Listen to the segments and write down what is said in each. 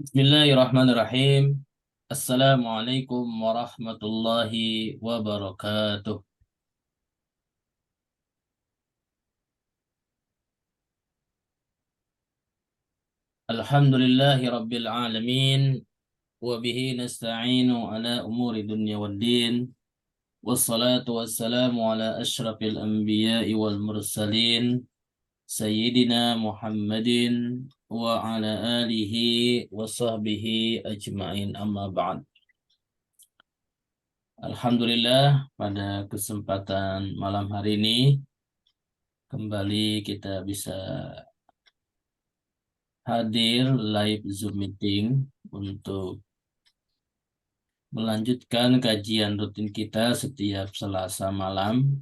Bismillahirrahmanirrahim. Assalamualaikum warahmatullahi wabarakatuh. Alhamdulillahi rabbil alamin. Wa bihi nasta'inu ala umuri dunya waddin. Wassalatu wassalamu ala ashrafil anbiya'i wal mursalin. Sayyidina Muhammadin wa ala alihi wa sahbihi ajma'in amma ba'd. Alhamdulillah, pada kesempatan malam hari ini kembali kita bisa hadir live Zoom meeting untuk melanjutkan kajian rutin kita setiap Selasa malam.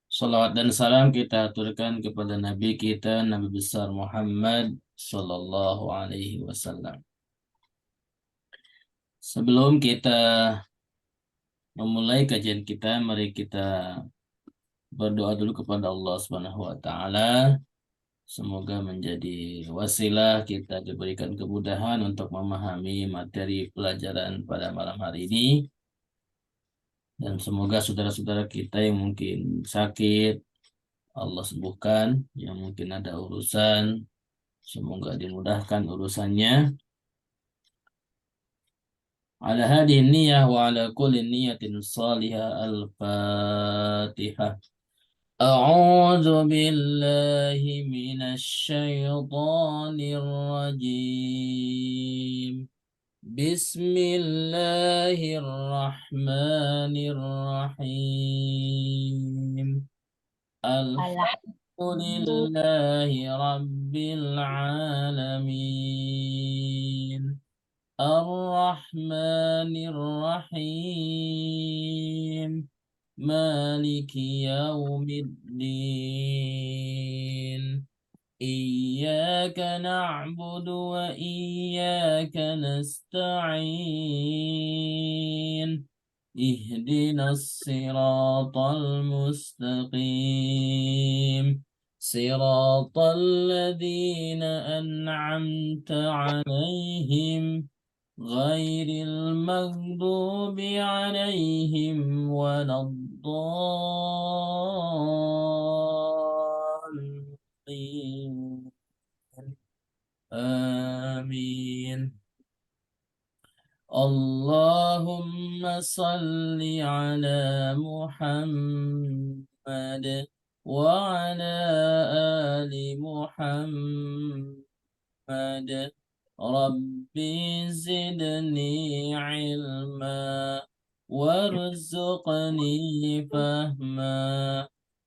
Salawat dan salam kita aturkan kepada Nabi kita, Nabi besar Muhammad Sallallahu Alaihi Wasallam. Sebelum kita memulai kajian kita, mari kita berdoa dulu kepada Allah Subhanahu Wa Taala. Semoga menjadi wasilah kita diberikan kemudahan untuk memahami materi pelajaran pada malam hari ini. Dan semoga saudara-saudara kita yang mungkin sakit, Allah sembuhkan. Yang mungkin ada urusan, semoga dimudahkan urusannya. Ala hadhihi niyyah wa ala kulli niyyatin salihah. Al-Fatihah. أعوذ بالله من الشيطان الرجيم بسم الله الرحمن الرحيم الحمد لله رب العالمين الرحمن الرحيم مالك يوم الدين إياك نعبد وإياك نستعين اهدنا الصراط المستقيم صراط الذين أنعمت عليهم غير المغضوب عليهم ولا الضالين آمين اللهم صل على محمد وعلى آل محمد ربي زدني علما وارزقني فهما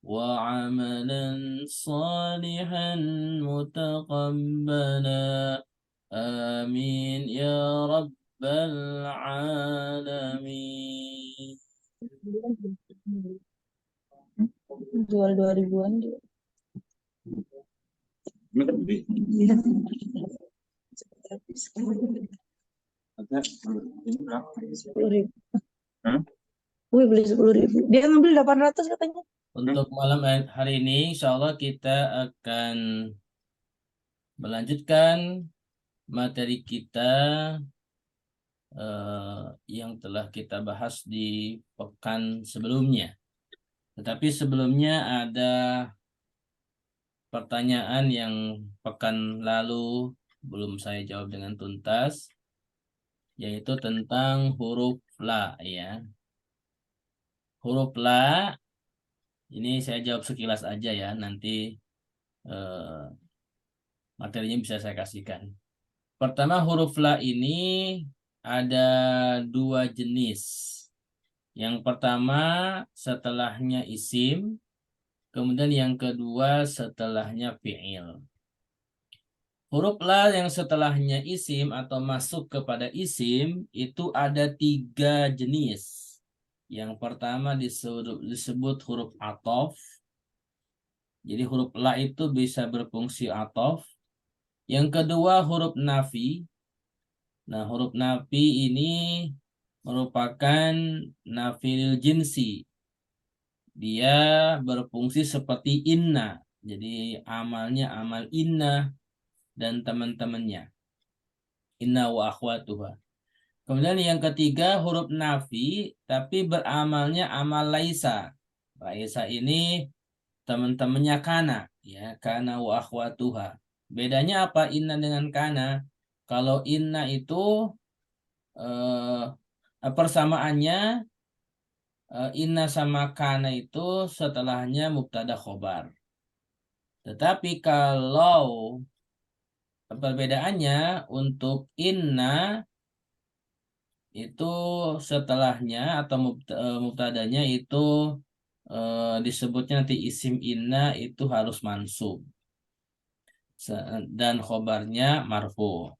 وعملا صالحا متقبلا آمين يا رب العالمين. Jual 2000-an juga. Iya. Ini berapa? 10.000. Wih, beli 10.000. Dia ngambil 800 katanya. Untuk malam hari ini, insya Allah kita akan melanjutkan materi kita yang telah kita bahas di pekan sebelumnya. Tetapi sebelumnya ada pertanyaan yang pekan lalu belum saya jawab dengan tuntas, yaitu tentang huruf la, ya. Huruf la ini saya jawab sekilas aja ya, nanti materinya bisa saya kasihkan. Pertama, huruf la ini ada dua jenis. Yang pertama setelahnya isim, kemudian yang kedua setelahnya fi'il. Huruf la yang setelahnya isim atau masuk kepada isim itu ada 3 jenis. Yang pertama disebut huruf atof. Jadi huruf la itu bisa berfungsi atof. Yang kedua huruf nafi. Nah, huruf nafi ini merupakan nafil jinsi. Dia berfungsi seperti inna. Jadi amalnya amal inna dan teman-temannya. inna wa akhwatuha. Kemudian yang ketiga huruf nafi tapi beramalnya amal laisa. Laisa ini teman-temannya kana, ya, kana wa akhwatuha. Bedanya apa inna dengan kana? Kalau inna itu persamaannya inna sama kana itu setelahnya mubtada khobar. Tetapi kalau perbedaannya untuk inna itu setelahnya atau mubtadanya itu disebutnya nanti isim inna itu harus mansub dan khobarnya marfu.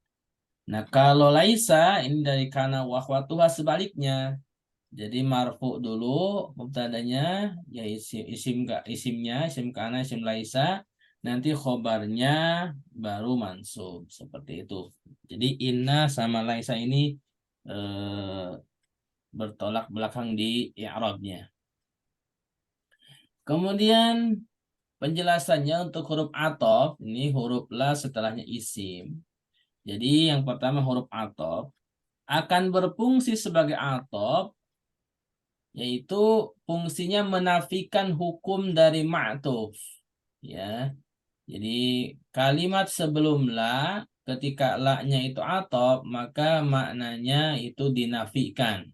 Nah, kalau laisa ini dari kana wa akhwatuha sebaliknya. Jadi marfu dulu mubtadanya ya isimnya isim kana isim laisa, nanti khobarnya baru mansub seperti itu. Jadi inna sama laisa ini eh, bertolak belakang di i'rabnya. Kemudian penjelasannya untuk huruf athof, ini huruf la setelahnya isim. Jadi yang pertama huruf athof akan berfungsi sebagai athof, yaitu fungsinya menafikan hukum dari ma'tuf. Ya, jadi kalimat sebelum la ketika la-nya itu athof maka maknanya itu dinafikan.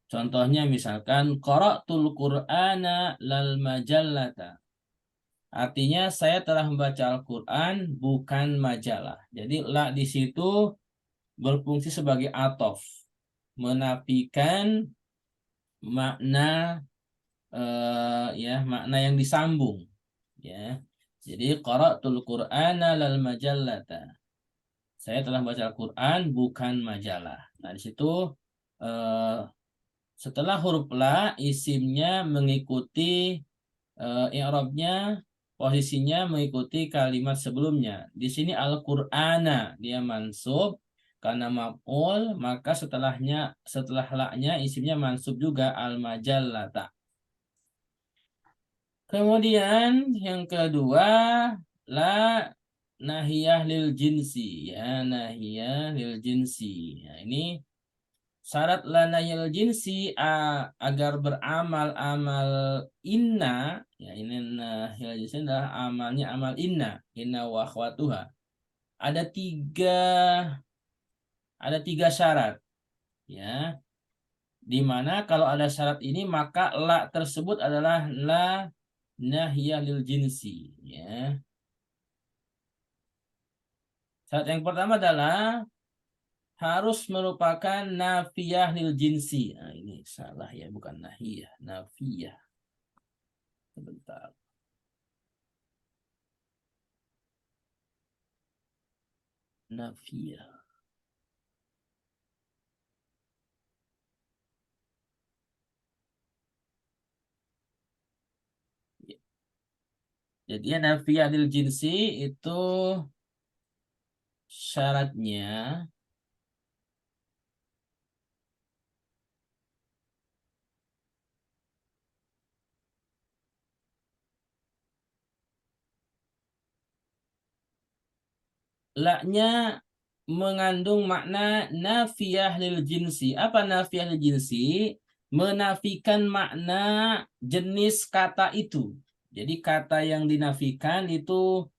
Contohnya misalkan qara'tul Qur'ana lal majallata. Artinya saya telah membaca Al-Qur'an bukan majalah. Jadi la di situ berfungsi sebagai athof, menafikan makna ya makna yang disambung, ya. Jadi qara'tul Qur'ana lal majallata. Saya telah membaca Al-Qur'an bukan majalah. Nah, di situ eh, setelah huruf la isimnya mengikuti i'rabnya posisinya mengikuti kalimat sebelumnya. Di sini Al-Qur'ana dia mansub karena maf'ul, maka setelah la-nya isimnya mansub juga al-majallata. Kemudian yang kedua la nahiyah lil jinsi, ya, nahiyah lil jinsi. Nah, ini syarat la nahiyah lil jinsi agar beramal amal inna, ya, ini nahiyah lil jinsi adalah amalnya amal inna wa akhwatuha. Ada tiga syarat, ya. Di mana kalau ada syarat ini maka la tersebut adalah la nahiyah lil jinsi, ya. Syarat yang pertama adalah harus merupakan nafiyah lil jinsi. Nah, ini salah, ya, bukan nahiyah, nafiyah. Sebentar. Nafiyah. Jadi nafiyah lil jinsi itu syaratnya la-nya mengandung makna nafiyah lil jinsi. Apa nafiyah lil jinsi? Menafikan makna jenis kata itu. Jadi kata yang dinafikan itu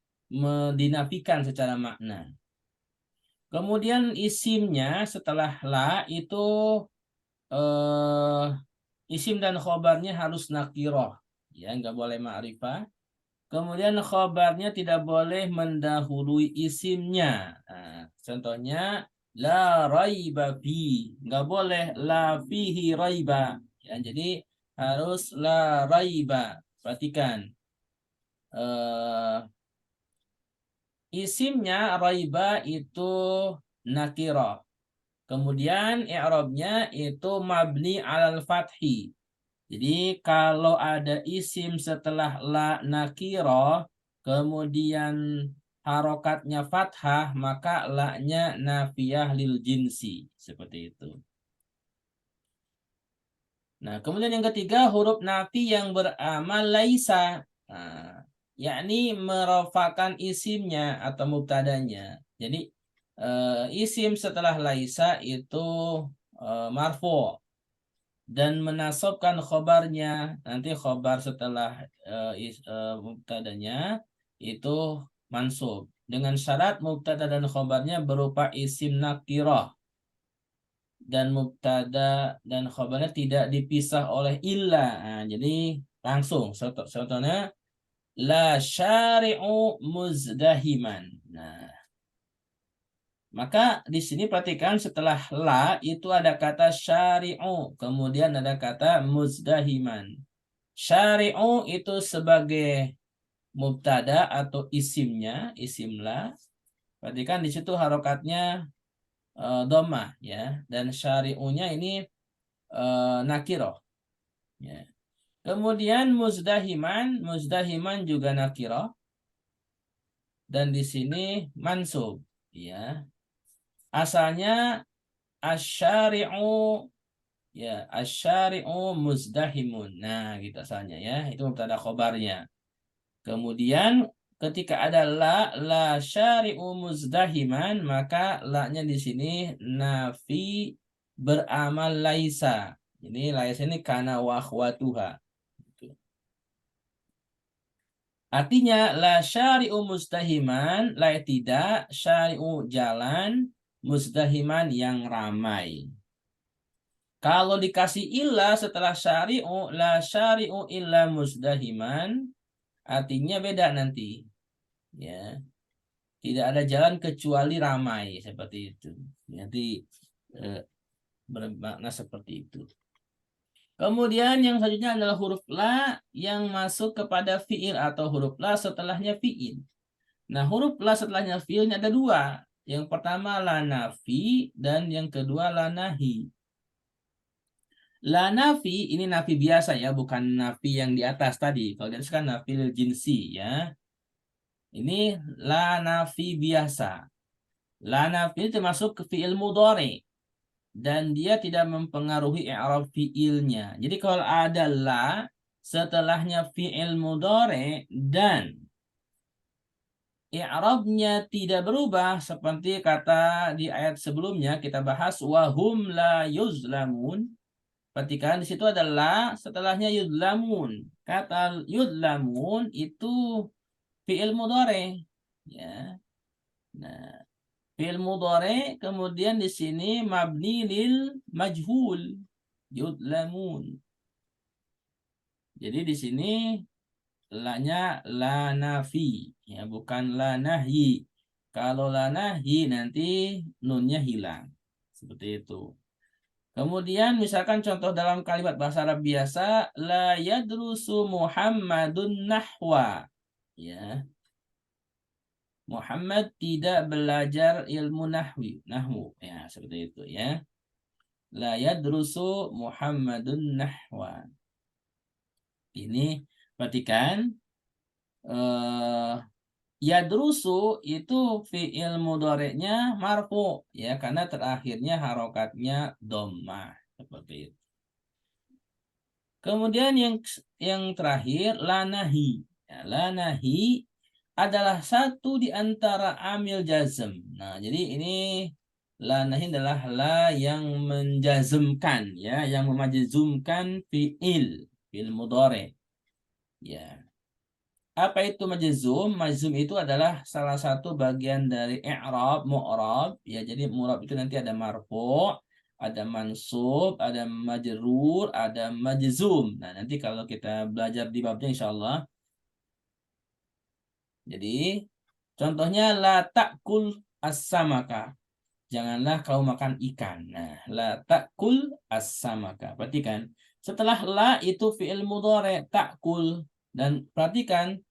dinafikan secara makna. Kemudian isimnya setelah la itu eh, isim dan khobarnya harus nakiroh, ya, nggak boleh ma'rifah. Kemudian khobarnya tidak boleh mendahului isimnya. Nah, contohnya la raiba fi, nggak boleh la fihi raiba. Ya, jadi harus la raiba. Perhatikan. Isimnya raiba itu nakirah. Kemudian i'rabnya itu mabni alal fathi. Jadi kalau ada isim setelah la nakirah, kemudian harokatnya fathah, maka la-nya nafiyah lil jinsi. Seperti itu. Nah, kemudian yang ketiga, huruf nafi yang beramal laisa. Nah, yakni merofakan isimnya atau mubtadanya. Jadi isim setelah laisa itu marfu dan menasabkan khobarnya, nanti khobar setelah mubtadanya itu mansub dengan syarat mubtada dan khobarnya berupa isim nakirah dan mubtada dan khobarnya tidak dipisah oleh illa. Nah, jadi langsung contohnya la syari'u muzdahiman. Nah, maka di sini perhatikan setelah la itu ada kata syari'u, kemudian ada kata muzdahiman. Syari'u itu sebagai mubtada atau isimnya, isim la. Perhatikan di situ harokatnya dhammah ya, dan syari'unya ini nakiroh ya. Kemudian muzdahiman juga nakiroh dan di sini mansub ya. Asalnya asyari'u ya, asyari'u muzdahimun. Nah, gitu asalnya ya. Itu mubtada khobarnya. Kemudian ketika ada la syari'u muzdahiman, maka la-nya di sini nafi beramal laisa. Jadi laisa ini kana wa akhwatuha. Gitu. Artinya la syari'u muzdahiman, la tidak syari'u jalan muzdahiman yang ramai. Kalau dikasih illa setelah syari'u, la syari'u illa muzdahiman, artinya beda nanti. Ya, tidak ada jalan kecuali ramai seperti itu. Nanti bermakna seperti itu. Kemudian yang selanjutnya adalah huruf la yang masuk kepada fiil atau huruf la setelahnya fiil. Nah, huruf la setelahnya fiilnya ada dua. Yang pertama la nafi dan yang kedua la nahi. La nafi ini nafi biasa ya, bukan nafi yang di atas tadi. Kalau di atas kan nafi lil jinsi ya. Ini la nafi biasa. La nafi ini termasuk ke fiil mudhari dan dia tidak mempengaruhi i'rab fiilnya. Jadi kalau ada la setelahnya fiil mudhari dan i'rabnya tidak berubah seperti kata di ayat sebelumnya kita bahas wahum la yuzlamun. Perhatikan di situ adalah setelahnya yudlamun. Kata yudlamun itu fi'il mudhari. Ya. Nah, fi'il mudhari kemudian di sini mabni lil majhul. Yudlamun. Jadi di sini la-nya la nafi, ya bukan la nahyi. Kalau la nahyi nanti nunnya hilang. Seperti itu. Kemudian misalkan contoh dalam kalimat bahasa Arab biasa la yadrusu Muhammadun nahwa. Ya. Muhammad tidak belajar ilmu nahwu. Ya, seperti itu ya. La yadrusu Muhammadun nahwa. Ini perhatikan yadrusu itu fi'il mudhari'nya marfu ya karena terakhirnya harokatnya dhammah seperti itu. Kemudian yang terakhir lanahi. Ya, lanahi adalah satu di antara amil jazm. Nah, jadi ini lanahi adalah la yang menjazmkan ya, yang memajzumkan fi'il mudhari. Ya. Apa itu majzum? Majzum itu adalah salah satu bagian dari i'rab, mu'rab. Ya, jadi mu'rab itu nanti ada marfu', ada mansub, ada majrur, ada majzum. Nah, nanti kalau kita belajar di babnya insyaallah. Jadi, contohnya la ta'kul as-samaka. Janganlah kau makan ikan. Nah, la ta'kul as-samaka. Perhatikan, setelah la itu fi'il mudhari ta'kul dan perhatikan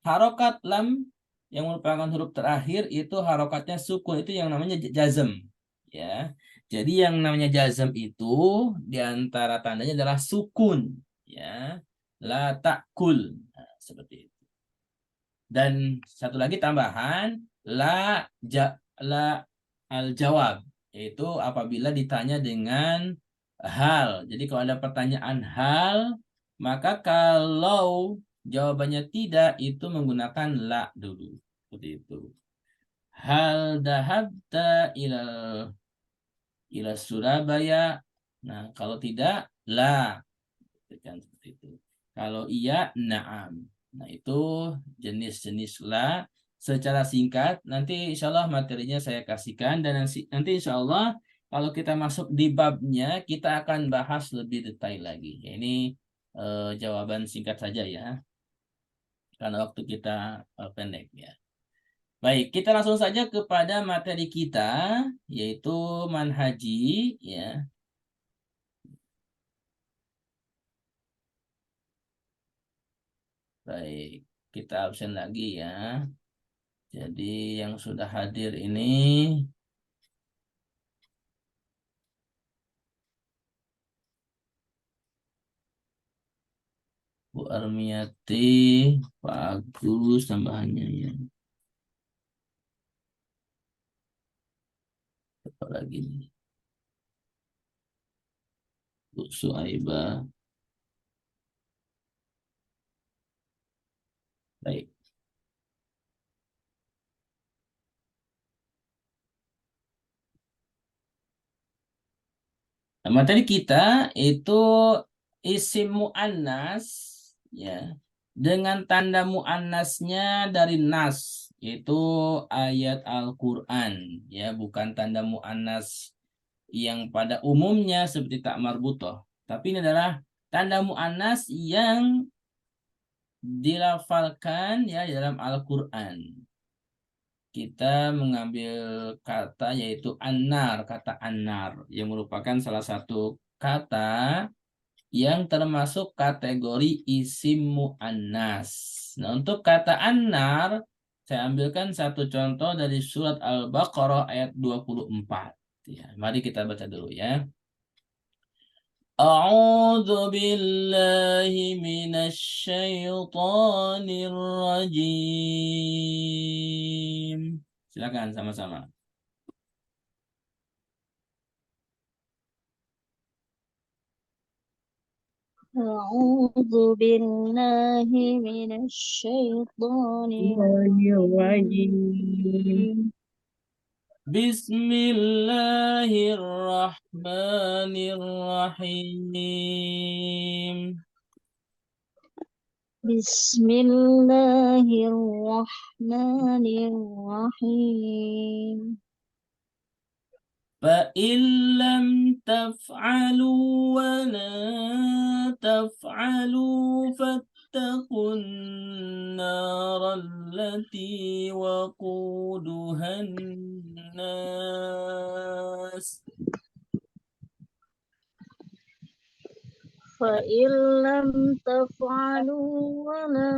harokat lam yang merupakan huruf terakhir itu harokatnya sukun itu yang namanya jazm ya. Jadi yang namanya jazm itu diantara tandanya adalah sukun ya. La ta'kul. Nah, seperti itu. Dan satu lagi tambahan la al jawab yaitu apabila ditanya dengan hal. Jadi kalau ada pertanyaan hal maka kalau jawabannya tidak itu menggunakan la dulu. Seperti itu. Hal dahabta ila Surabaya. Nah, kalau tidak, la. Kan seperti itu. Kalau iya, na'am. Nah, itu jenis-jenis la secara singkat. Nanti insya Allah materinya saya kasihkan. Dan nanti insya Allah kalau kita masuk di babnya, kita akan bahas lebih detail lagi. Ya, ini jawaban singkat saja ya. Karena waktu kita pendek ya. Baik, kita langsung saja kepada materi kita, yaitu manhaji ya. Baik, kita absen lagi ya. Jadi yang sudah hadir ini Bu Armiati, Pak Agus tambahannya ya. Apa lagi nih? Bu Suaiba. Baik. Nah, materi kita itu isim mu'annas ya dengan tanda mu'annasnya dari nas, yaitu ayat Al-Qur'an ya, bukan tanda mu'annas yang pada umumnya seperti tak marbutoh, tapi ini adalah tanda mu'annas yang dilafalkan ya di dalam Al-Qur'an. Kita mengambil kata yaitu anar, kata anar yang merupakan salah satu kata yang termasuk kategori isim mu'annas. Nah, untuk kata anar, saya ambilkan satu contoh dari surat Al-Baqarah ayat 24. Ya, mari kita baca dulu ya. A'udzu billahi minasy syaithanir rajim. Silakan sama-sama. أعوذ بالله من الشيطان الرجيم بسم الله الرحمن الرحيم بسم الله الرحمن الرحيم فإن لم تفعلوا ولا تفعلوا فاتقوا النار التي وقودها الناس فإن لم تفعلوا ولا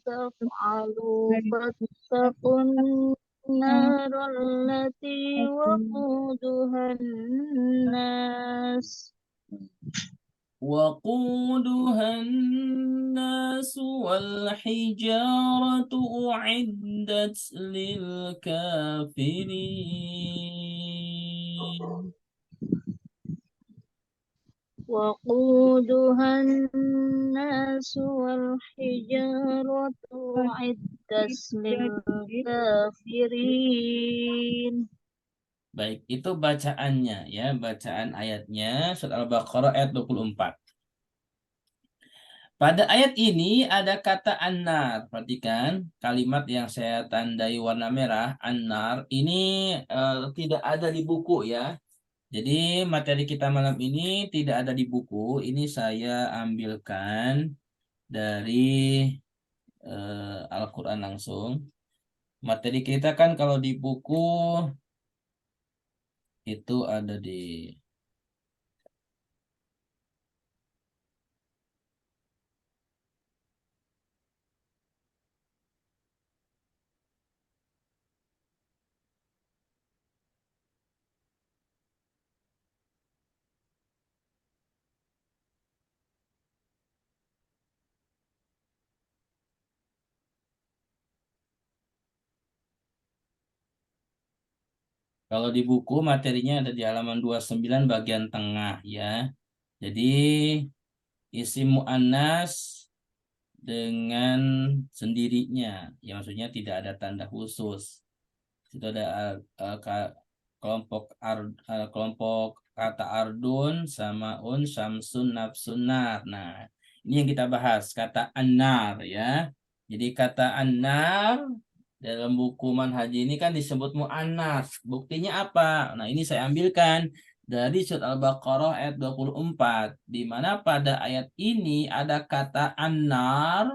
تفعلوا فاتقوا النار التي وقودها الناس والحجارة أعدت للكافرين وقودها الناس والحجارة أعدت للكافرين. Baik, itu bacaannya ya, bacaan ayatnya surat Al-Baqarah ayat 24. Pada ayat ini ada kata annar. Perhatikan kalimat yang saya tandai warna merah, annar ini tidak ada di buku ya. Jadi materi kita malam ini tidak ada di buku. Ini saya ambilkan dari Al-Quran langsung. Materi kita kan kalau di buku itu ada di kalau di buku materinya ada di halaman 29 bagian tengah ya. Jadi isim mu'annas dengan sendirinya, ya maksudnya tidak ada tanda khusus. Itu ada kelompok kata ardun, samaun, syamsun, nafsun, nar. Nah, ini yang kita bahas, kata anar ya. Jadi kata anar dalam buku manhaj ini kan disebut mu'annas. Buktinya apa? Nah, ini saya ambilkan dari surat Al-Baqarah ayat 24, di mana pada ayat ini ada kata anar,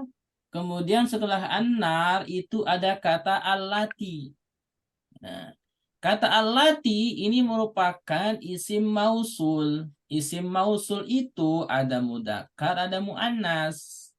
kemudian setelah anar itu ada kata allati. Nah, kata allati ini merupakan isim mausul. Isim mausul itu ada mudzakkar, ada muannas,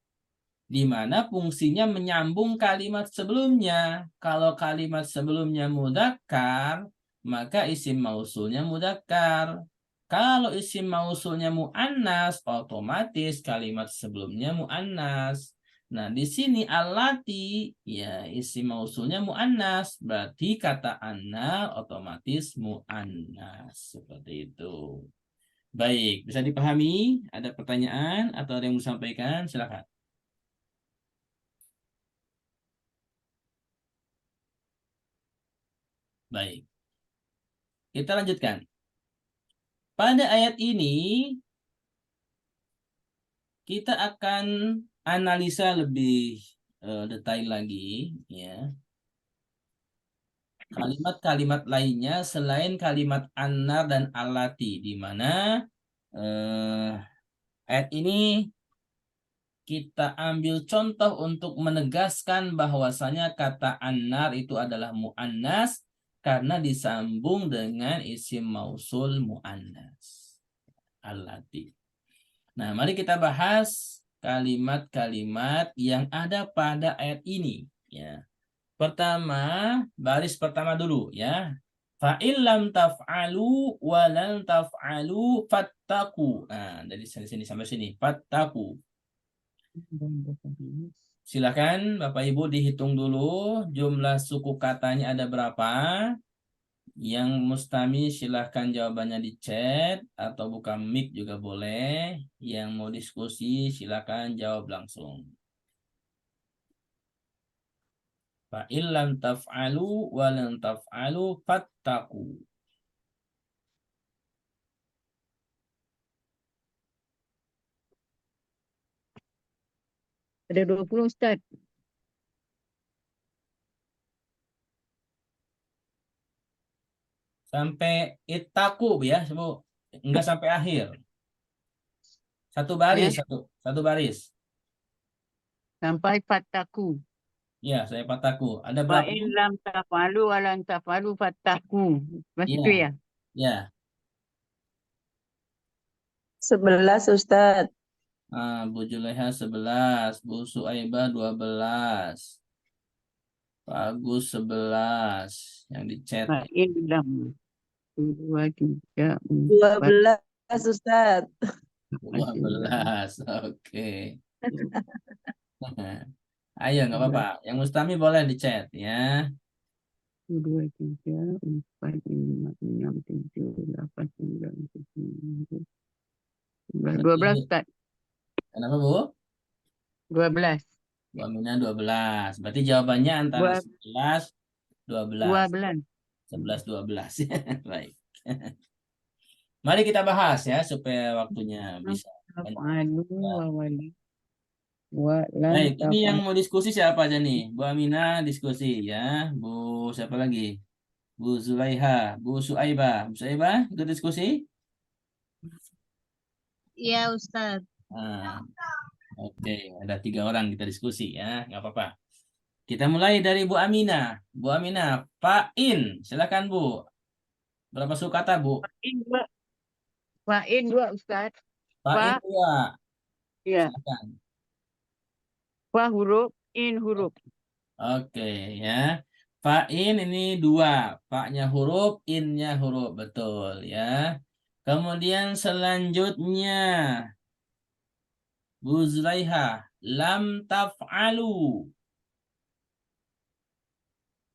di mana fungsinya menyambung kalimat sebelumnya. Kalau kalimat sebelumnya mudzakkar, maka isim mausulnya mudzakkar. Kalau isim mausulnya muannas, otomatis kalimat sebelumnya muannas. Nah, di sini allati ya isim mausulnya muannas, berarti kata anna otomatis muannas. Seperti itu. Baik, bisa dipahami? Ada pertanyaan atau ada yang mau disampaikan? Silakan. Baik, kita lanjutkan. Pada ayat ini, kita akan analisa lebih detail lagi, ya. Kalimat-kalimat lainnya selain kalimat anar dan alati, di mana ayat ini kita ambil contoh untuk menegaskan bahwasanya kata anar itu adalah mu'annas karena disambung dengan isim mausul mu'annas. Alati. Nah, mari kita bahas kalimat-kalimat yang ada pada ayat ini. Ya. Pertama, baris pertama dulu ya. Fa'il lam taf'alu wa lan taf'alu fattaku. Nah, dari sini sampai sini. Fattaku. Silakan Bapak Ibu dihitung dulu jumlah suku katanya ada berapa. Yang mustami silahkan jawabannya di chat atau buka mic juga boleh. Yang mau diskusi silahkan jawab langsung. Fa illam taf'alu wa lam taf'alu fattaqu. Ada 20 Ustaz. Sampai ittaqu ya, Bu. Enggak sampai akhir. Satu baris, Ya, satu baris. sampai fattaku. Ya, saya pataku. Ada Fa berapa? in lam tafalu wa lan tafalu fattaku. Mas Ya, itu ya. ya. 11 Ustaz. Bu Juleha 11, Bu Suaibah 12, Pak Agus 11 yang di chat Fa ya. in lam 2, 3, 4, 12 Ustaz. 12. Oke. Ayo nggak apa-apa. Yang Mustami boleh di chat ya. 2, 3, 4, 5, 6, 7, 8, 9, 10, 12 Berarti, Ustaz. kenapa Bu? 12. Bu Aminah 12. Berarti jawabannya antara 11, 12. 12. 11, 12. Baik. Mari kita bahas ya supaya waktunya bisa banyak. Tafalu wa wali wa lan Baik, ini yang tafalu. mau diskusi siapa aja nih? Bu Aminah diskusi ya. Bu siapa lagi? Bu Zulaiha, Bu Suaibah. Bu Suaibah ikut diskusi? Iya, Ustadz. Nah, oke, ada 3 orang kita diskusi ya, nggak apa-apa. Kita mulai dari Bu Aminah. Bu Aminah, Pak In, silakan Bu. Berapa suku kata Bu? In 2. Fa in 2 Ustaz. Pak In Fa 2, ya. silakan. Fa huruf, in huruf. Oke ya. Fa'in ini 2. Fa-nya huruf, in-nya huruf. Betul ya. Kemudian selanjutnya. Bu Zulaiha. Lam taf'alu.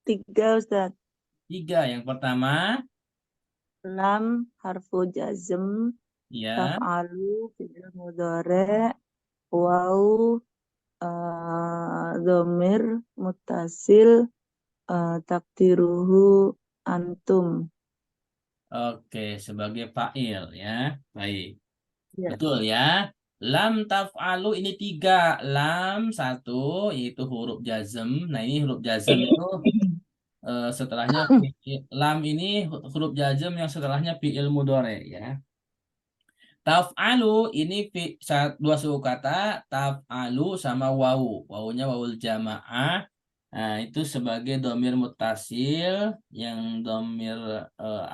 3 Ustaz. 3. Yang pertama. Lam harfu jazm, Ya. taf'alu fi'il mudhari', waw dhamir muttasil, takdiruhu antum. Oke, sebagai fa'il ya. Baik. Ya. Betul ya. Lam taf'alu ini 3. Lam 1 yaitu huruf jazm. Nah, ini huruf jazm itu setelahnya lam ini huruf jazm yang setelahnya fi'il mudhari ya. Taf'alu ini dua suku kata, taf'alu sama wawu. Wawunya wawul jamaah. Nah, itu sebagai domir mutasil yang domir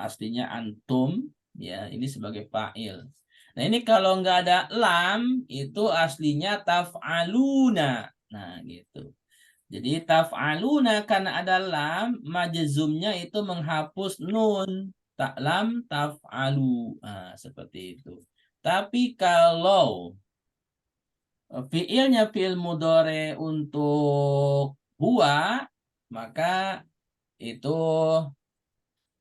aslinya antum ya, ini sebagai fa'il. Nah, ini kalau nggak ada lam itu aslinya taf'aluna. Nah, gitu. Jadi taf'aluna karena ada lam, majzumnya itu menghapus nun. Lam taf'alu. Nah, seperti itu. Tapi kalau fiilnya fiil mudhari untuk huwa, maka itu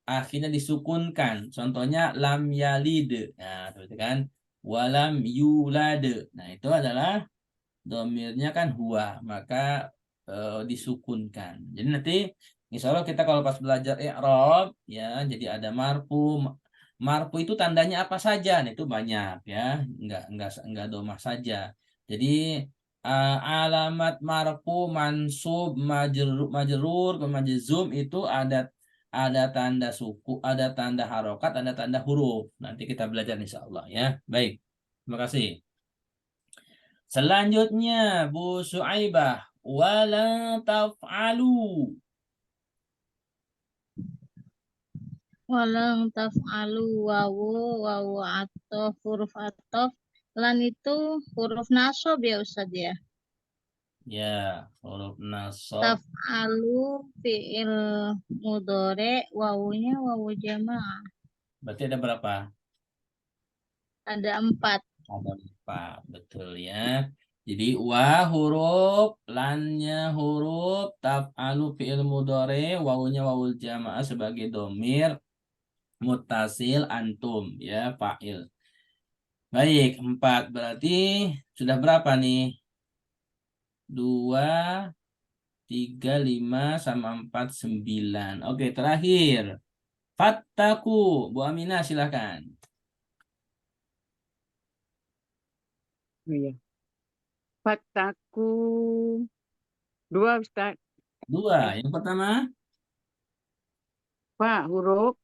akhirnya disukunkan. Contohnya lam yalid. Nah, seperti kan walam yulad. Nah, itu adalah domirnya kan huwa, maka disukunkan. Jadi nanti insya Allah kita kalau pas belajar i'rab ya, jadi ada marfu. Marfu itu tandanya apa saja? Nah, itu banyak ya, enggak domah saja. Jadi alamat marfu, mansub, majrur, majzum itu ada tanda suku, ada tanda harokat, ada tanda huruf. Nanti kita belajar insya Allah ya. Baik, terima kasih. Selanjutnya Bu Su'aibah, wala taf'alu. Walang taf'alu wawu atof, huruf atof. Lan itu huruf nasab ya Ustaz ya. Ya, huruf nasab. Taf'alu fi'il mudhari, wawunya wawu jamaah. Berarti ada berapa? Ada 4. Ada 4, betul ya. Jadi wa huruf, lannya huruf, taf'alu fi'il mudhari, wawunya wawul jamaah sebagai domir, mutasil antum ya, fa'il. Baik, 4 berarti sudah berapa nih? 2, 3, 5, sama 4, 9. Oke, terakhir. Fattaku. Bu Aminah silakan. Oh, iya. Fataku 2 Ustaz. 2. Yang pertama, Fa huruf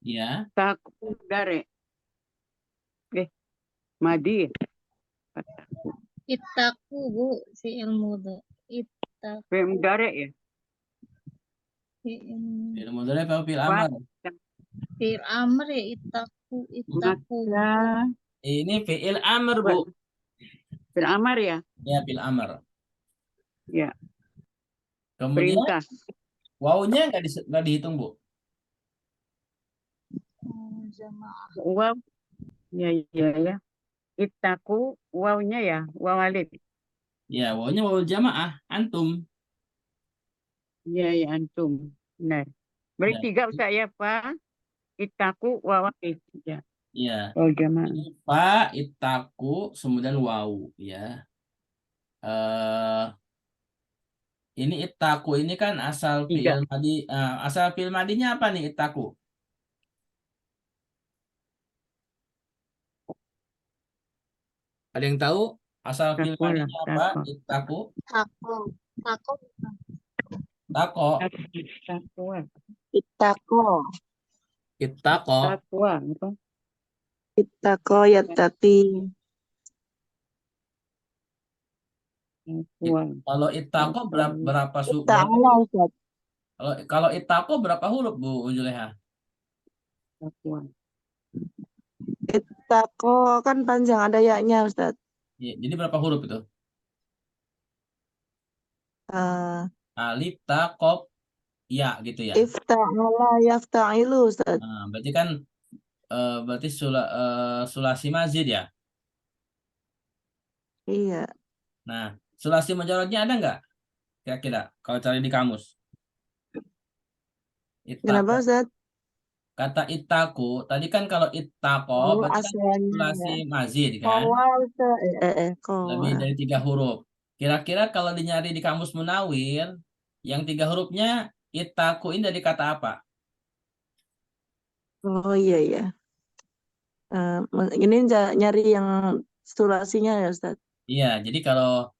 ya. taku dari. Madi. Ittaku Bu fi'il mudhari. Ittaku Fem dari ya. Fi'il mudhari atau fi'il Fa. amr? fi'il amr ya ittaku. Maka Ini fi'il amr, Bu. fil amar ya. Ya, fi'il amr. Ya. Kemudian Perintah. wawunya nggak dihitung, Bu. Jamaah. Waw. Ya. Itaku wawnya ya. Wawalid. Ya, wawunya wawul jamaah, antum. Ya antum. Benar. Beri Ya. 3 Ustaz ya. Fa. Itaku wawalid. Ya. Ya. Oh jamaah. Ini fa, itaku, kemudian wawu, ya. Ini itaku ini kan asal 3. fi'il madi, asal fi'il madinya apa nih itaku? Ada yang tahu asal fi'il Tako lah. madinya apa? Tako. Itaku, Tako. Tako. tako, Takwa. Ittaqo. itako. Takwa. Apa? Ittaqo yattaqi. Takwa. Kalau itako berapa Ta'ala Ustaz. kalau itako berapa huruf Bu Juleha? Takwa. Ittaqo kan panjang ada ya-nya Ustaz. Ya, jadi berapa huruf itu? Eh, Alif, ta, qaf, ya gitu ya. Ifta'ala yafta'ilu Ustaz. Nah, berarti kan berarti sulasi mazid ya. Iya. Nah, sulasi mujaradnya ada nggak? Kira-kira kalau cari di kamus. Kenapa Ittaqo. Ustaz? Kata itaku, tadi kan kalau itako Oh, berarti kan asalnya sulasi ya. mazid kan, Kawal Ustaz. lebih Kawal. dari 3 huruf. Kira-kira kalau dinyari di kamus Munawir, yang 3 hurufnya Itaku ini dari kata apa? Oh iya iya. Ini nyari yang sulasinya ya Ustaz. Iya, jadi kalau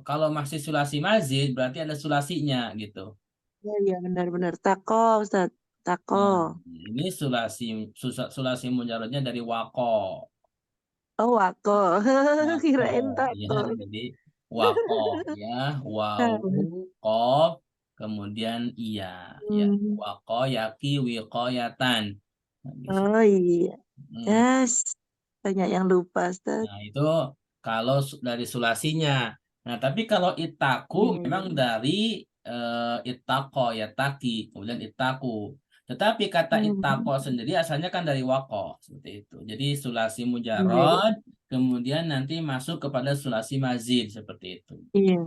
kalau masih sulasi mazid berarti ada sulasinya gitu. Iya iya benar-benar. Tako Ustaz. Tako. Nah, ini sulasi mujaradnya dari wako. Oh wako. Wako Kirain ya, tako. jadi wako ya, wawu, kof, kemudian iya ya, Hmm. wako yaki wikoyatan. Nah, gitu. Oh iya. Hmm. Yes. Banyak yang lupa Ustaz. Nah, itu kalau dari sulasinya. Nah, tapi kalau itaku Iya memang iya. dari itako ya taki, kemudian itaku. Tetapi kata itako Hmm. sendiri asalnya kan dari wako, seperti itu. Jadi sulasi Iya. mujarod, kemudian nanti masuk kepada sulasi mazid, seperti itu. Iya.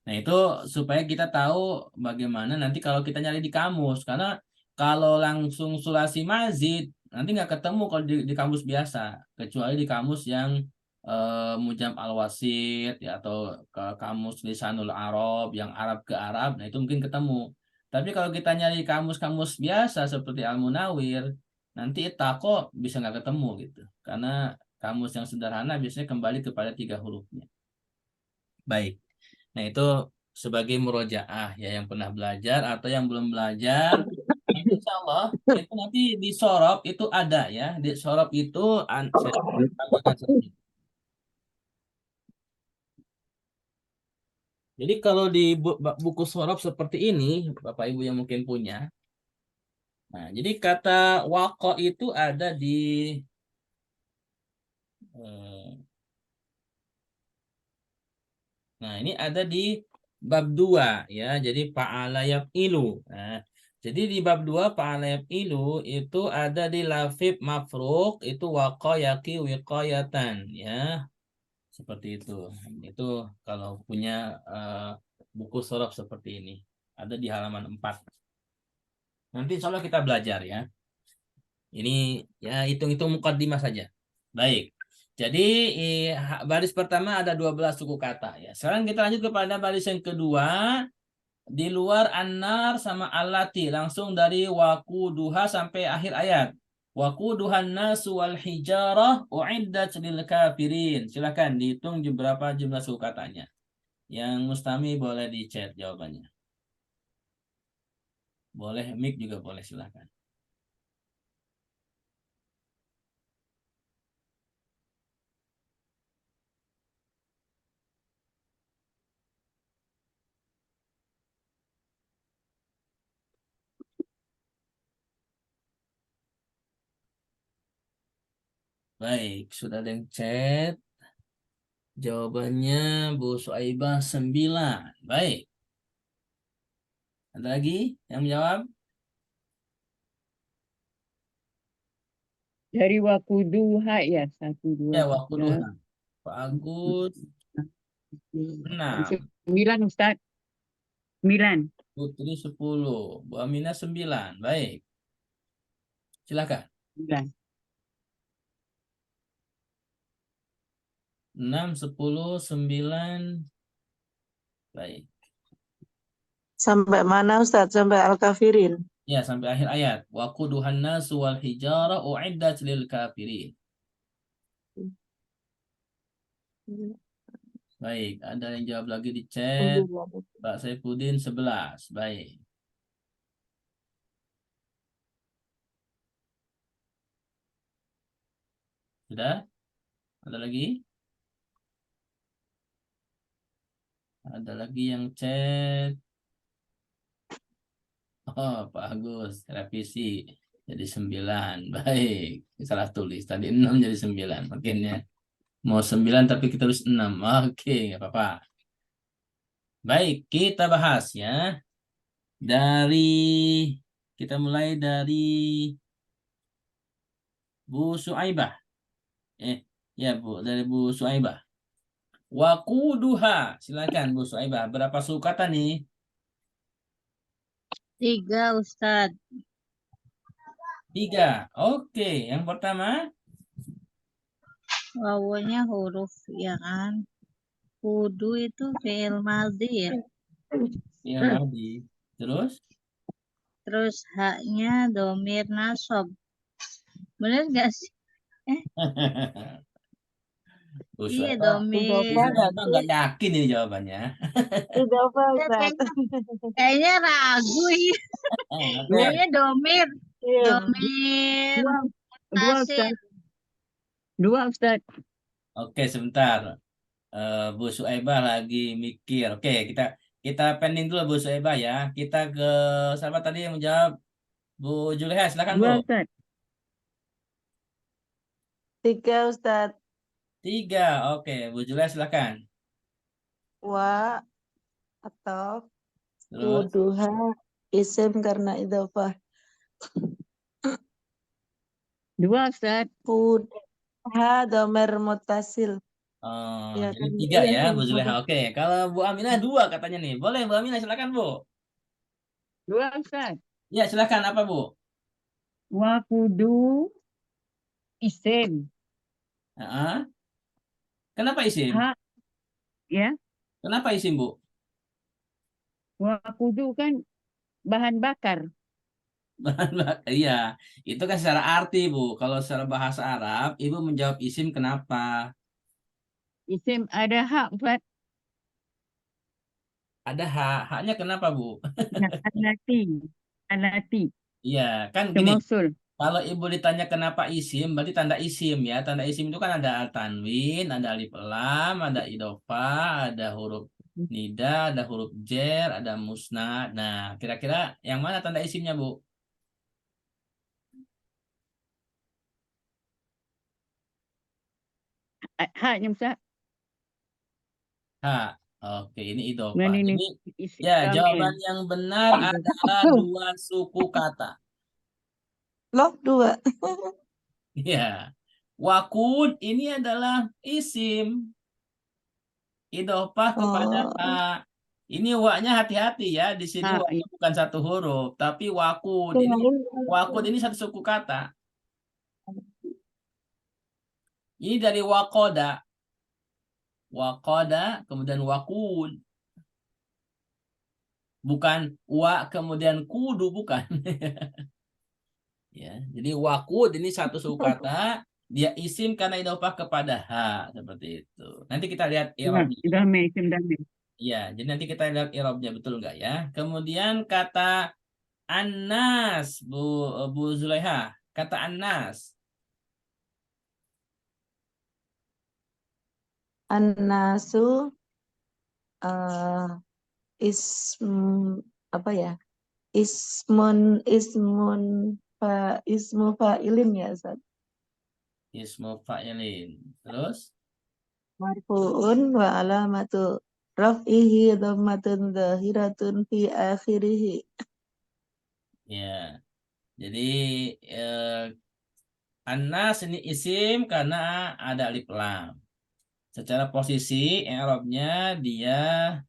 Nah, itu supaya kita tahu bagaimana nanti kalau kita nyari di kamus. Karena kalau langsung sulasi mazid, nanti nggak ketemu kalau di kamus biasa. Kecuali di kamus yang Mujam al-Wasit, ya, atau ke kamus Lisanul Arab, yang Arab ke Arab, nah itu mungkin ketemu. Tapi kalau kita nyari kamus-kamus biasa seperti Al-Munawir, nanti tako bisa nggak ketemu gitu. Karena kamus yang sederhana biasanya kembali kepada 3 hurufnya. Baik. Nah, itu sebagai murojaah ya yang pernah belajar atau yang belum belajar. Nanti insya Allah itu nanti di sorop itu ada ya. Di sorop itu saya tambahkan sedikit. Jadi kalau di buku sorop seperti ini, Bapak Ibu yang mungkin punya. Nah, jadi kata wako itu ada di eh, nah, ini ada di bab 2 ya. Jadi fa'ala yaf'ilu. Nah, jadi di bab 2 fa'ala yaf'ilu itu ada di lafif mafruk itu waqa yaqi wiqayatan ya. Seperti itu. Itu kalau punya buku sorof seperti ini. Ada di halaman 4. Nanti insya Allah kita belajar ya. Ini ya hitung-hitung mukaddimah saja. Baik. Jadi baris pertama ada 12 suku kata ya. Sekarang kita lanjut kepada baris yang kedua. Di luar anar sama alati langsung dari wakuduha sampai akhir ayat. Wakuduhan nasu wal hijarah uiddat lil kafirin. Silakan dihitung berapa jumlah suku katanya. Yang Mustami boleh di chat jawabannya. Boleh mic juga boleh, silakan. Baik, sudah ada yang chat. Jawabannya Bu Suaibah 9. Baik. Ada lagi yang menjawab? Dari wakuduha ya. 1, 2, Ya, 3, wakuduha. Pak Agus 6. 9 Ustaz. 9. Putri 10. Bu Aminah 9. Baik. Silakan. 9. 6, 10, 9. Baik. Sampai mana Ustaz? Sampai Al-Kafirin. Ya, sampai akhir ayat. Wa quduhan nasu wal hijara uiddat lil kafirin. Baik, ada yang jawab lagi di chat. Pak Saifuddin 11. Baik. Sudah? Ada lagi? Ada lagi yang chat. Oh, Pak Agus, revisi jadi 9. Baik, salah tulis. Tadi 6 jadi 9. Makinnya mau 9 tapi kita tulis 6. Oke, nggak apa-apa. Baik, kita bahas ya. Kita mulai dari Bu Suaibah. Ya Bu, dari Bu Suaibah. Wakuduha. Silakan Bu Suaibah. Berapa suku kata nih? 3 Ustaz. 3. Oke, yang pertama. Wawunya huruf ya kan. Kudu itu fi'il madhi ya. Ya, Mahdi. Terus? Terus haknya domir nasob. Bener nggak sih? Bu Iya Suhaibah, Bu domir. Idofah Suhaibah berarti nggak yakin ini jawabannya. Idofah Ya, Ustaz. kayaknya ragu ya. Oke. Kayaknya domir. Iya. Domir Dua, dua tasir. Ustaz. Dua Ustaz. Oke, sebentar. Bu Suhaibah lagi mikir. Oke, kita pending dulu Bu Suhaibah ya. Kita ke siapa tadi yang menjawab? Bu Juleha, silakan Bu. Dua Ustaz. 3 Ustaz. 3. Oke, Bu Juleha silakan. Wa atau Terus? kuduha isim karena idofah. Dua Ustaz. Kuduha domir mutasil. Oh, Ya jadi kan 3 iya ya kan Bu Juleha. Oke, kalau Bu Aminah 2 katanya nih. Boleh Bu Aminah, silakan Bu. Dua Ustaz. Ya, silakan apa Bu? Wakudu isim. Heeh. Kenapa isim? Hak ya. Kenapa isim Bu? Wakudu kan bahan bakar. Iya, itu kan secara arti Bu. Kalau secara bahasa Arab, Ibu menjawab isim kenapa? Isim ada hak Ustaz. Ada hak. Haknya kenapa Bu? Ya, alati. Alati. Iya, kan gini. Semausul. Kalau Ibu ditanya kenapa isim, berarti tanda isim ya. Tanda isim itu kan ada tanwin, ada alif lam, ada idofah, ada huruf nida, ada huruf jer, ada musnad. Nah, kira-kira yang mana tanda isimnya Bu? Haknya Ustaz. Hak. Oke, ini idofah. Dengan ini Jadi isim ya, domir. jawaban yang benar adalah 2 suku kata. Loh 2. Ya, wakud ini adalah isim. Idofah kepada Oh, hak. Ini waknya hati-hati ya. Di sini waknya Haknya. bukan satu huruf, tapi wakud. Ini kirain wakud ini satu suku kata. Ini dari wakoda. Wakoda kemudian wakud. Bukan wa kemudian kudu, bukan. Ya, jadi wakud ini satu suku kata. Dia isim karena idofah kepada hak seperti itu. Nanti kita lihat Ya, i'rabnya. damai, isim damai. Ya, jadi nanti kita lihat i'rabnya betul nggak ya. Kemudian kata Anas, Bu Zulaiha, kata Anas. An-nasu ism apa ya? Ismu fa'ilin ya Ustaz. Ismu fa'ilin. Terus, Marfu'un wa alamatu raf'ihi dhammatun dhahiratun fi akhirih. ya. Jadi Anas ini isim karena ada alif lam. Secara posisi i'rabnya dia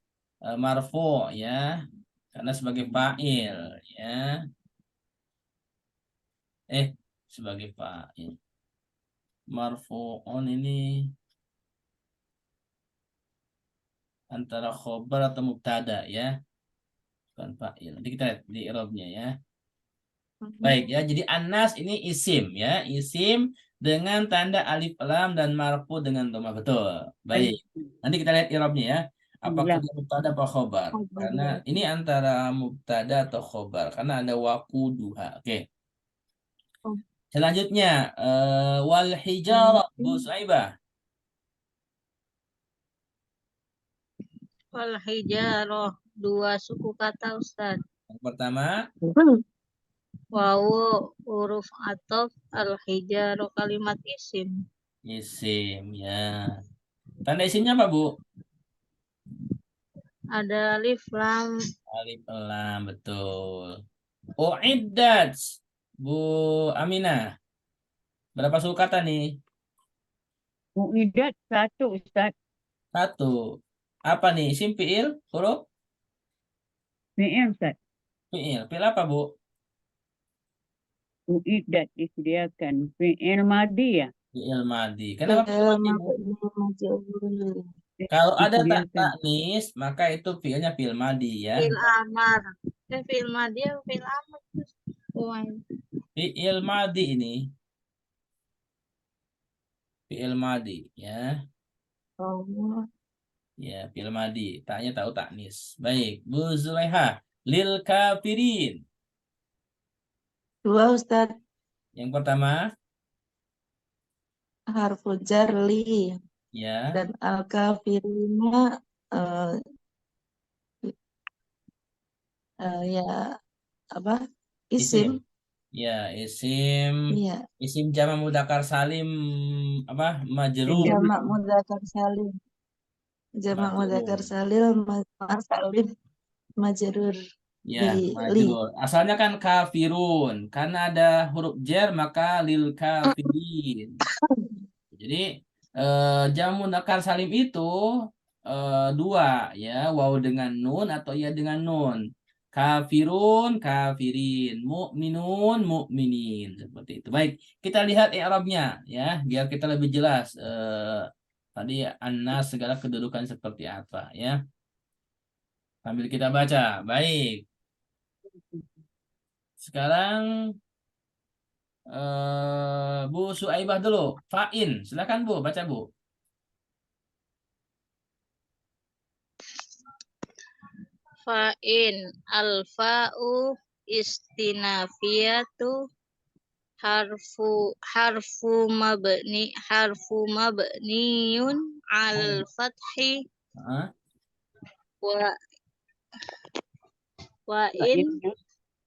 marfu ya, karena sebagai fa'il ya. Sebagai fa'il. Marfu'un ini antara khobar atau mubtada ya, bukan fa'il. Nanti kita lihat di i'rabnya ya. Baik ya, jadi Anas ini isim ya, isim dengan tanda alif lam dan marfu dengan dhamma, betul. Baik. Nanti kita lihat i'rabnya ya. Apakah Ya. dia mubtada atau khobar? Karena ini antara mubtada atau khobar karena ada waquduha. Oke. Selanjutnya wal hijarah, Bu Suhaibah. Wal hijaroh. 2 suku kata Ustaz. Yang pertama, Wawu huruf atof al hijaroh kalimat isim. isim ya. Tanda isimnya apa, Bu? Ada alif lam. Alif lam, betul. Uiddat, Bu Aminah. Berapa suku kata nih? Uidat 1 Ustaz. 1. Apa nih? Isim, fiil, huruf? Fi'il Ustaz. Fiil. Fiil apa, Bu? Uidat disediakan. Fi'il madi ya. Fiil madi. Kenapa fiil madi, Bu? Kalau ada tak Disediakan. taknis, maka itu fiilnya fiil madi ya. Fil amar. Fi'il madhi atau fi'il amr? Fi'il madi ini. Fi'il madi ya. Oh, Ya, fi'il madi. Taknya tahu taknis. Baik, Bu Zulaiha. Lil kafirin. dua Ustadz. Yang pertama, Harful jar li ya, dan al-kafirina eh, ya apa? Isim. isim. Ya, isim. Iya. Isim jamak mudzakkar salim apa? Majrur. Jamak mudzakkar salim. Jamak mudzakkar Majrur. salim salim majrur Ya, bi li. majrur. Asalnya kan kafirun. Karena ada huruf jar maka lil kafirin. Jadi jamak mudzakkar salim itu dua ya, waw dengan nun atau ya dengan nun. Kafirun, kafirin, mukminun, mukminin seperti itu. Baik, kita lihat i'rabnya ya, biar kita lebih jelas tadi annas segala kedudukan seperti apa ya. Sambil kita baca. Baik. Sekarang Bu Suaibah dulu. Fa'in, silakan Bu, baca Bu. Fa'in al-fa'u istinafiyatu harfu mabniyun al fathi Hah? wa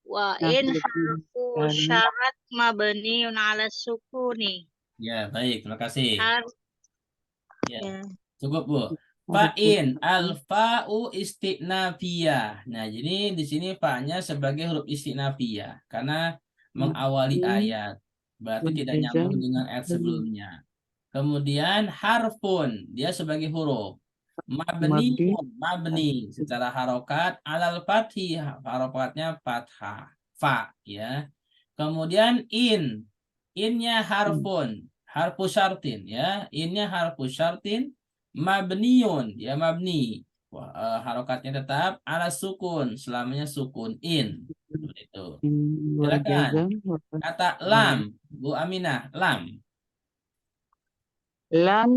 wa in harfu syarat mabniyun ala sukuni. Ya, baik, terima kasih. Har Ya, ya. cukup Bu. Fa'in al-fa'u istinafiyah. Nah, jadi di sini fa'nya sebagai huruf istinafiyah karena mengawali ayat. Berarti tidak nyambung dengan ayat sebelumnya. Kemudian harfun, dia sebagai huruf. Mabni secara harokat alal fathih, harokatnya fathah. Fa, ya. Kemudian innya harfun, harfu syartin, ya. Innya harfu syartin, mabniun, ya mabni. Wah, harokatnya tetap ala sukun, selamanya sukun in. Seperti itu. Silakan. Kata lam, Bu Aminah, lam. Lam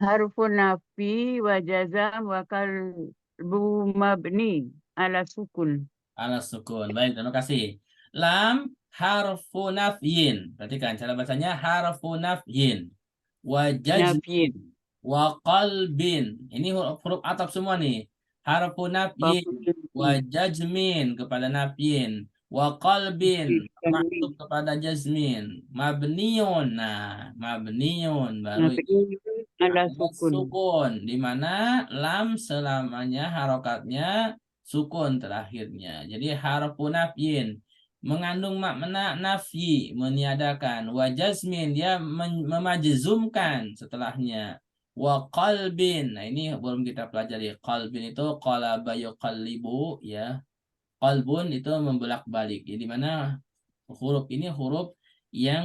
harfu nafi wa jazam wa kalbu mabni ala sukun. Ala sukun. Baik, terima kasih. Lam harfu nafyin. Perhatikan cara bacanya harfu nafyin. Wa Nafyin. jazmin. Wa qalbin. Ini huruf atap semua nih. Harfu nafyin. Wa jazmin kepada nafyin. Wa qalbin. Maksud kepada jazmin. Mabniun. Nah, mabniun. Baru Ala sukun. sukun, di mana lam selamanya harokatnya sukun terakhirnya. Jadi harfu nafyin mengandung makna nafyi, meniadakan. Wa jazmin, dia memajzumkan setelahnya. Wa qalbin. Nah, ini belum kita pelajari. Qalbin itu qalaba yuqallibu, ya. Qalbun itu membelak-balik. Jadi mana huruf ini huruf yang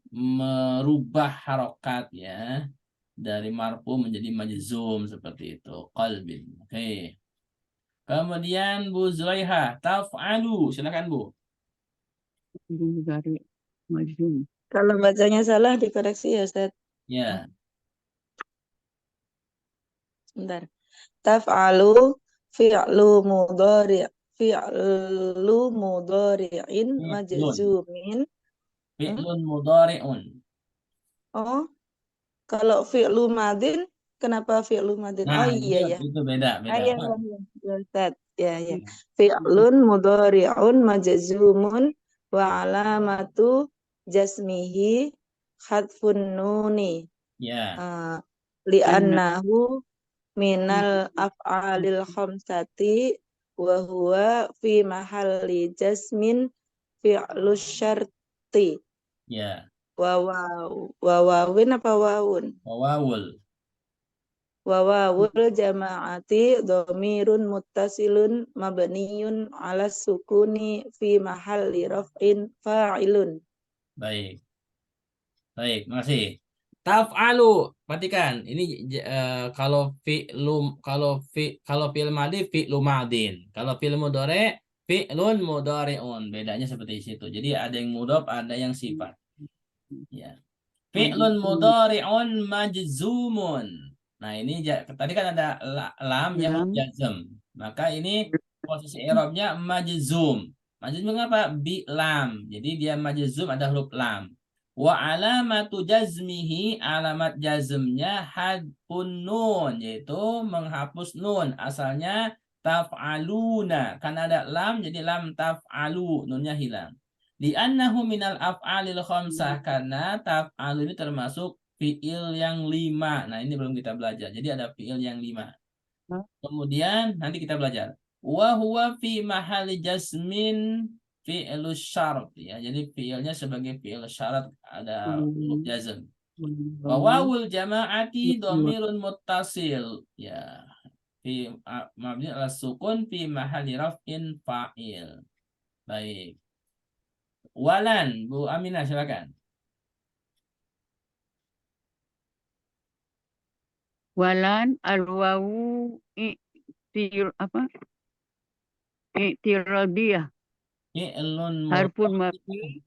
merubah harokat, ya, dari marfu menjadi majzum seperti itu, qalbin. Oke. Kemudian Bu Zulaiha, taf'alu, silakan Bu. Dari majzum. Kalau bacanya salah dikoreksi ya Ustaz. Ya, Sebentar. Taf'alu fi'lu mudhari'in fi'lun, majzumin. fi'lun mudhari'un. Oh, kalau fi'lu madin kenapa fi'lu madin? Nah, Oh iya ya. itu beda, Ah, beda. ya, ya, Ustaz. Ya, ya. Fi'lun mudhari'un majzumun wa alamatu jasmihi hadfun nuni. Ya, Li'annahu minal af'alil khamsati wa huwa fi mahalli jasmin fi'lus syarti. ya. Wawawin apa wawun? Wawul. Wawawul jama'ati dhamirun muttasilun mabniyun ala sukuni fi mahalli raf'in fa'ilun. Baik. Baik, makasih. Taf'alu, perhatikan. Ini kalau kalau fi'il madi fi'lu madin. Kalau fi'il mudhari fi'lun mudhari'un. Bedanya seperti situ. Jadi ada yang mudhaf, ada yang sifat. Ya. Fi'lun mudhari'un majzumun. Nah, ini tadi kan ada lam yang huruf Lam. jazm. Maka ini posisi i'rabnya majzum. Majzum apa? Bi lam. Jadi dia majzum ada huruf lam. Wa alamatu jazmihi, alamat jazmnya hadfun nun, yaitu menghapus nun. Asalnya taf'aluna. Karena ada lam jadi lam taf'alu, nunnya hilang. Li'annahu minal af'alil khamsah, karena taf'alu ini termasuk fi'il yang 5. Nah, ini belum kita belajar. Jadi ada fi'il yang 5. Kemudian nanti kita belajar. Wa huwa fi mahali jasmin fi'lu syarat, ya. Jadi fi'ilnya sebagai fi'il syarat, ada huruf jazm. Wa wawul jama'ati dhamirun muttasil, ya. Fi mabni ala sukun fi mahali raf'in fa'il. Baik. Walan, Bu Aminah silakan. Walan al-wawu apa? I'tiradiyah. Fi'lun Harfun mudhari'. mabni.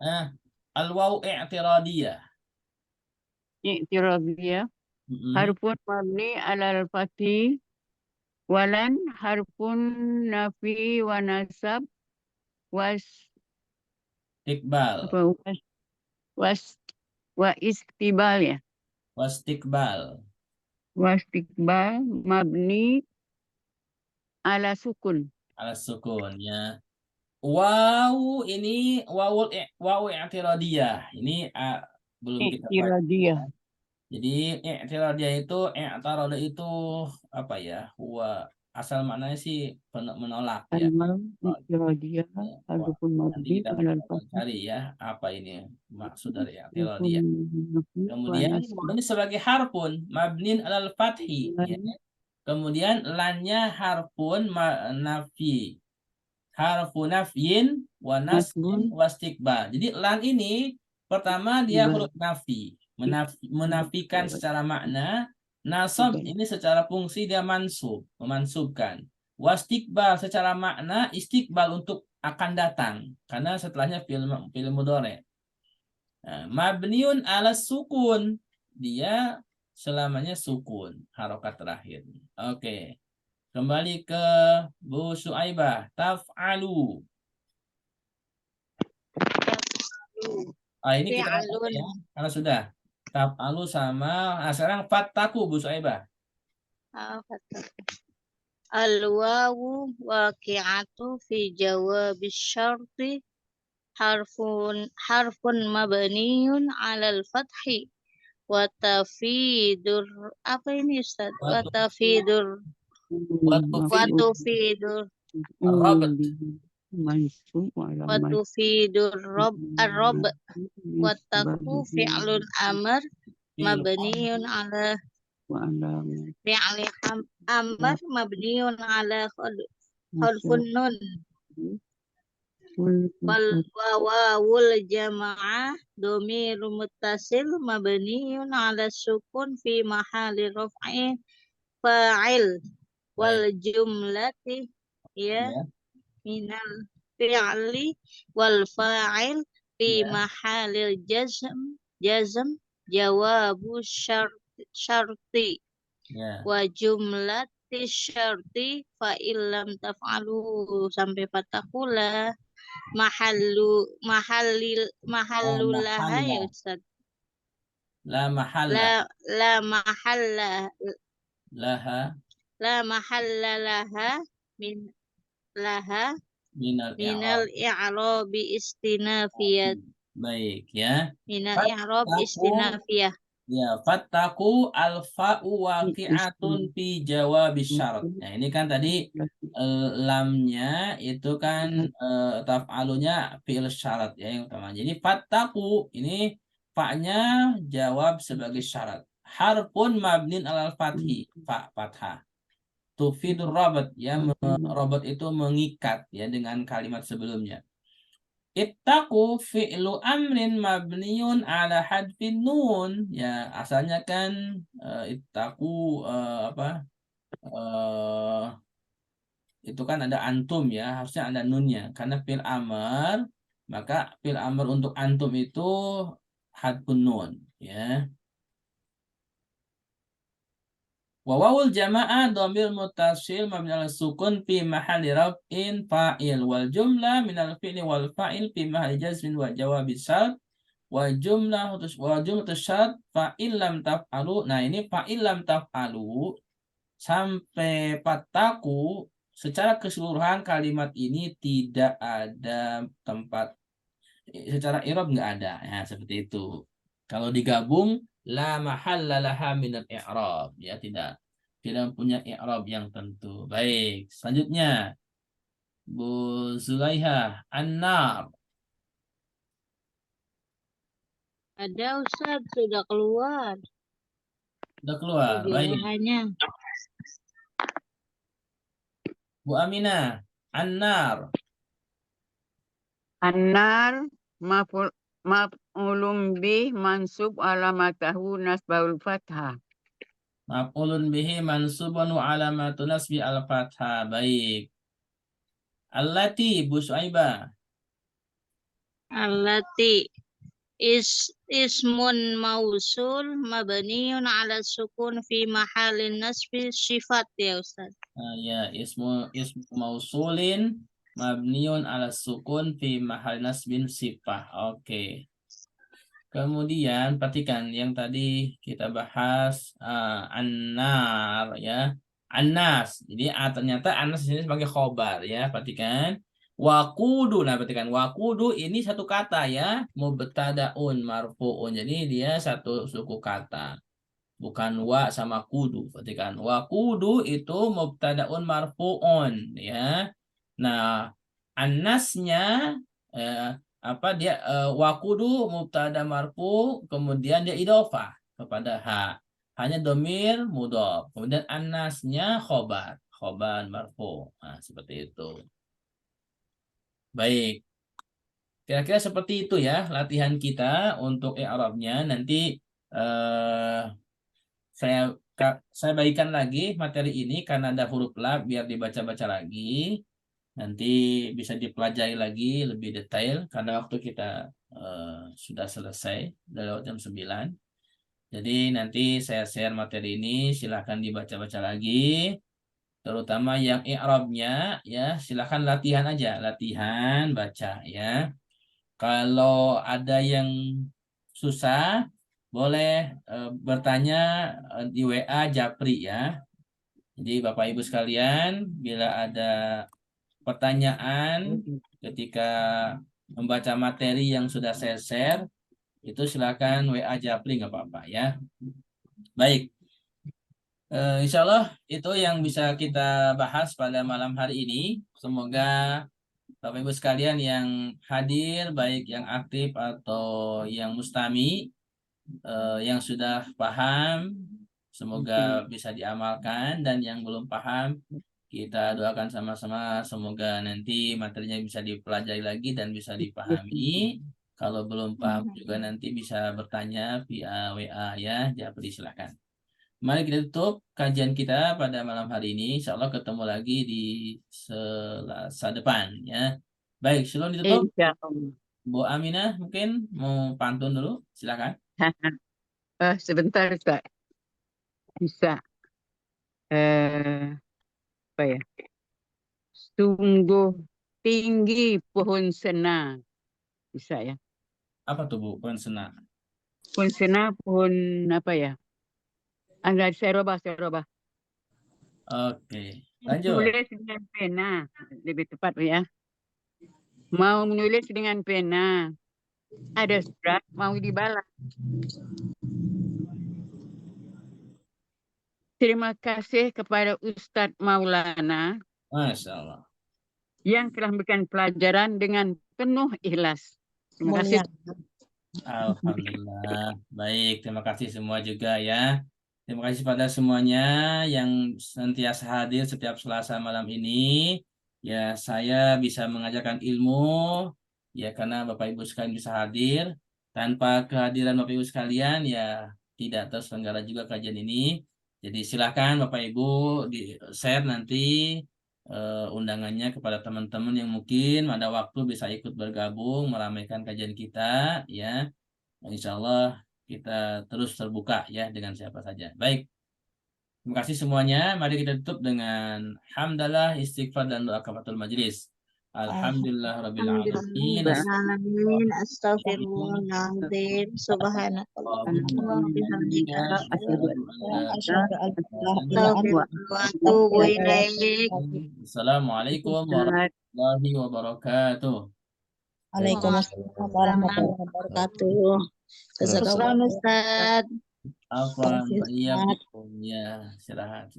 Al-wawu i'tiradiyah. I'tiradiyah. Harfun mabni alal fathi. Walan harfun nafi wa nasab. Was Iqbal. apa wa istibal ya. Wastiqbal. Wastikbal mabni ala sukun. Ala sukun, ya. Wawu ini wawu i'tiradiyah. Ini belum kita baca. I'tiradiyah. Jadi i'tiradiyah itu itu apa ya? Asal maknanya sih menolak, ya. I'tiradiyah harfun Nanti mabni kita alal akan fathi. cari ya apa ini maksud dari Harfun i'tiradiyah. nafi wa Kemudian nasab. ini sebagai harfun mabnin alal fathi, ya. Kemudian lannya harfun nafi. Harfu nafyin wa nasbin wastiqbal. Jadi lan ini pertama dia huruf nafi, menafikan secara makna. Nasab ini secara fungsi dia mansub, memansubkan. Wastiqbal secara makna istiqbal, untuk akan datang, karena setelahnya fi'il mudhari'. Nah, mabniun ala sukun, dia selamanya sukun, harokat terakhir. Oke. Kembali ke Bu Suaibah. Taf'alu. Ini kita Fi'alun. ya, karena sudah. Taf'alu sama. Nah, sekarang fattaku, Bu Suaibah. Al-wawu waqi'atu fi jawabis syarti harfun mabniyun 'alal fathi wa tafidur, apa ini Ustaz? Wa tafidur Rabat. ar-rab wa taku fi'lun amr mabniyun 'ala fi'li amr mabniyun 'ala harfun nun wal wawul jama'ah dhamirun muttasil mabniyun 'ala sukun fi mahali raf'i fa'il wal jumlati ya minal fi'li wal fa'il fi mahalil jazm jawabu syarti wa jumlati syarti fa illam taf'alu sampai fatakula mahalulaha ya Ustaz. La mahalla. La mahalla Laha. La mahalla laha min laha minal i'rabi istinafiyat. Baik, ya. Minal i'rab istinafiyah. Ya, fattaku al-fa'u waqi'atun fi jawabis syarat. Nah, ini kan tadi lamnya itu kan taf'alunya fi'il syarat, ya, yang utama. Jadi fattaku ini fa-nya jawab sebagai syarat. Harfun mabnin alal fathi, fa fathah. Tufidur rabat, ya, rabat itu mengikat, ya, dengan kalimat sebelumnya. Ittaqu fi'lu amrin mabniun ala hadfin nun. Ya, asalnya kan ittaqu apa? Itu kan ada antum ya, harusnya ada nunnya. Karena fil amr, maka fil amr untuk antum itu hadfun nun. Ya. Wawul jamaah dhamir muttasil mabni ala sukun fi mahalli raf'in fa'il wal jumlah minal fi'li wal fa'il fi mahalli jazmin wa jawabi syart wa jumlah syart fa'il lam taf'alu. Nah, ini fa'il lam taf'alu sampai pataku secara keseluruhan kalimat ini tidak ada tempat secara i'rab, nggak ada ya, seperti itu. Kalau digabung la mahalla laha minal i'rab, ya tidak punya i'rab yang tentu. Baik, selanjutnya Bu Zulaiha, an-nar. Ada Ustaz, sudah keluar Sudah keluar. Baik, Zulaiha-nya. Bu Aminah, an-nar. An-nar maf'ulun bih mansub alamatahu nasbaul fathah. Maf'ulun bihi mansubun wa alamatun nasbi al-fathah. Baik. Allati, Bu Suaibah. Allati ismun mausul mabniun ala sukun fi mahalin nasbi sifat ya Ustaz. Ya, ismu mausulin mabniun ala sukun fi mahal nasbin sifah. Oke. Kemudian perhatikan yang tadi kita bahas an-nar ya. An-nas. Jadi ternyata an-nas di sini sebagai khobar ya. Perhatikan. Wakudu. Nah, perhatikan wakudu ini satu kata ya. Mubtadaun marfuun. Jadi dia satu suku kata. Bukan wa sama kudu. Perhatikan. Wa kudu itu mubtadaun marfuun ya. Nah, annasnya apa dia wa kudu mubtada marfu, kemudian dia idhofah kepada ha. Hanya domir mudhof. Kemudian annasnya khobar marfu. Nah, seperti itu. Baik. Kira-kira seperti itu ya latihan kita untuk i'rabnya. Nanti eh saya saya bagikan lagi materi ini karena ada huruf lam biar dibaca-baca lagi. Nanti bisa dipelajari lagi lebih detail karena waktu kita sudah selesai dari jam 9. Jadi nanti saya share materi ini, silahkan dibaca-baca lagi. Terutama yang i'rabnya ya, silahkan latihan aja, latihan baca ya. Kalau ada yang susah, boleh bertanya di WA Japri ya. Jadi Bapak Ibu sekalian, bila ada pertanyaan ketika membaca materi yang sudah saya share, itu silakan WA Japri nggak apa-apa ya. Baik, insya Allah itu yang bisa kita bahas pada malam hari ini. Semoga Bapak Ibu sekalian yang hadir, baik yang aktif atau yang mustami, yang sudah paham, semoga bisa diamalkan, dan yang belum paham, kita doakan sama-sama semoga nanti materinya bisa dipelajari lagi dan bisa dipahami. Kalau belum paham juga nanti bisa bertanya via WA ya, Japri silakan. Mari kita tutup kajian kita pada malam hari ini. Insya Allah ketemu lagi di Selasa depan ya. Baik, sebelum ditutup, Insyaallah. Bu Aminah mungkin mau pantun dulu, silakan. Sebentar Ustaz. Bisa. Apa ya? Sungguh tinggi pohon sena. Bisa ya. Apa tuh Bu? Pohon senang. Pohon sena, pohon apa ya? Anda saya robah. Oke, lanjut. Tulis dengan pena, lebih tepat ya. Mau menulis dengan pena. Ada surat mau dibalas. Terima kasih kepada Ustadz Maulana Masya Allah. yang telah memberikan pelajaran dengan penuh ikhlas. Terima kasih. Alhamdulillah. Baik, terima kasih semua juga ya. Terima kasih pada semuanya yang senantiasa hadir setiap Selasa malam ini. Ya, saya bisa mengajarkan ilmu ya karena Bapak Ibu sekalian bisa hadir. Tanpa kehadiran Bapak Ibu sekalian ya tidak terselenggara juga kajian ini. Jadi silakan Bapak Ibu di share nanti undangannya kepada teman-teman yang mungkin ada waktu bisa ikut bergabung meramaikan kajian kita ya. Insya Allah kita terus terbuka ya dengan siapa saja. Baik. Terima kasih semuanya. Mari kita tutup dengan hamdalah, istighfar dan doa kafaratul majelis. Alhamdulillah rabbil alamin. Alhamdulillahirrahmanirrahim. Astaghfirullahaladzim. Subhanallah. Bihamdika. Asyhadu an la ilaha Astaghfirullah wa atubu ilaik. Assalamualaikum warahmatullahi wabarakatuh. Waalaikumsalam warahmatullahi wabarakatuh. Jazakallah. Syukran Ustaz. Afwan, iya, ya, istirahat.